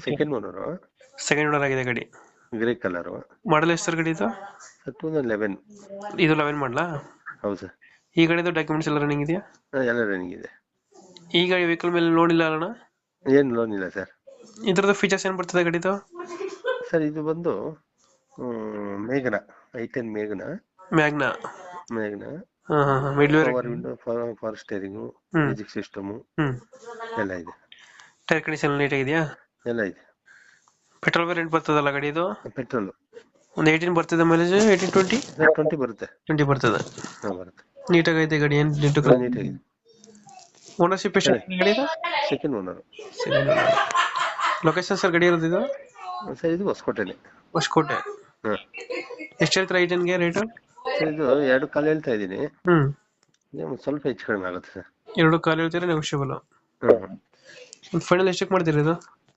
Second owner. Second owner ಆಗಿದೆ ಗಾಡಿ. Grey colour. ಮಾಡಲ್ ಎಷ್ಟು ಸರ್ ಗಾಡಿ ಇದು? 2011. ಇದು 11 ಮಾಡಲಾ? ಹೌದು ಸರ್. ಈ ಗಾಡಿದು ಡಾಕ್ಯುಮೆಂಟ್ಸ್ ಎಲ್ಲ ರನ್ನಿಂಗ್ ಇದೆಯಾ? ಎಲ್ಲ ರನ್ನಿಂಗ್ ಇದೆ. ಈ ಗಾಡಿ ವೆಹಿಕಲ್ ಮೇಲೆ ಲೋನ್ ಇಲ್ಲ ಅಣ್ಣ? ಏನು ಲೋನ್ ಇಲ್ಲ ಸರ್. ಇದ್ರದ್ದು ಫೀಚರ್ಸ್ ಏನು ಬರ್ತದೆ ಗಾಡಿದು? ಸರ್ ಇದು ಬಂದು ಮೇಘನ i10 ಮೇಘನ. Magna. Power window, power steering, music system ಎಲ್ಲ ಇದೆ. ಟೈರ್ ಕಂಡೀಷನ್ ನೀಟ್ ಆಗಿದೆಯಾ? ಎಲ್ಲ ಇದೆ. ಪೆಟ್ರೋಲ್ ವೇರಿಯಂಟ್ ಬರ್ತದಲ್ಲ ಗಾಡಿ ಇದು? ಪೆಟ್ರೋಲ್. ಒಂದು 18 ಬರ್ತದೆ ಮೈಲೇಜ್? 18-20? 20 ಬರುತ್ತೆ. 20 ಬರ್ತದೆ. ಬರುತ್ತೆ. ನೀಟಾಗೈತೆ ಗಾಡಿ, ಏನು ನೀಟಾಗಿದೆ. ಓನರ್ಶಿಪ್ ಎಷ್ಟು ಗಾಡಿ ಇದು? Second owner. ಲೊಕೇಶನ್ ಸರ್ ಗಾಡಿ ಇರೋದು ಇದು? ಸರ್ ಇದು ಹೊಸಕೋಟೆನೆ. ಹೊಸಕೋಟೆ. ಎಷ್ಟು ಹೇಳ್ತಾರೆ ಐಟನ್ಗೆ ರೇಟು? ಸರ್ ಇದು 2 ಕಾಲು ಹೇಳ್ತಾ ಇದ್ದೀನಿ. ಸ್ವಲ್ಪ ಹೆಚ್ಚು ಕಡಿಮೆ ಆಗುತ್ತೆ ಸರ್. 2 ಕಾಲು ಹೇಳ್ತೀರಾ, ನೆಗೋಷಿಯಬಲ್? ಒಂದು ಫೈನಲ್ ಎಷ್ಟಕ್ಕೆ ಮಾಡ್ತೀರಿ ಇದು?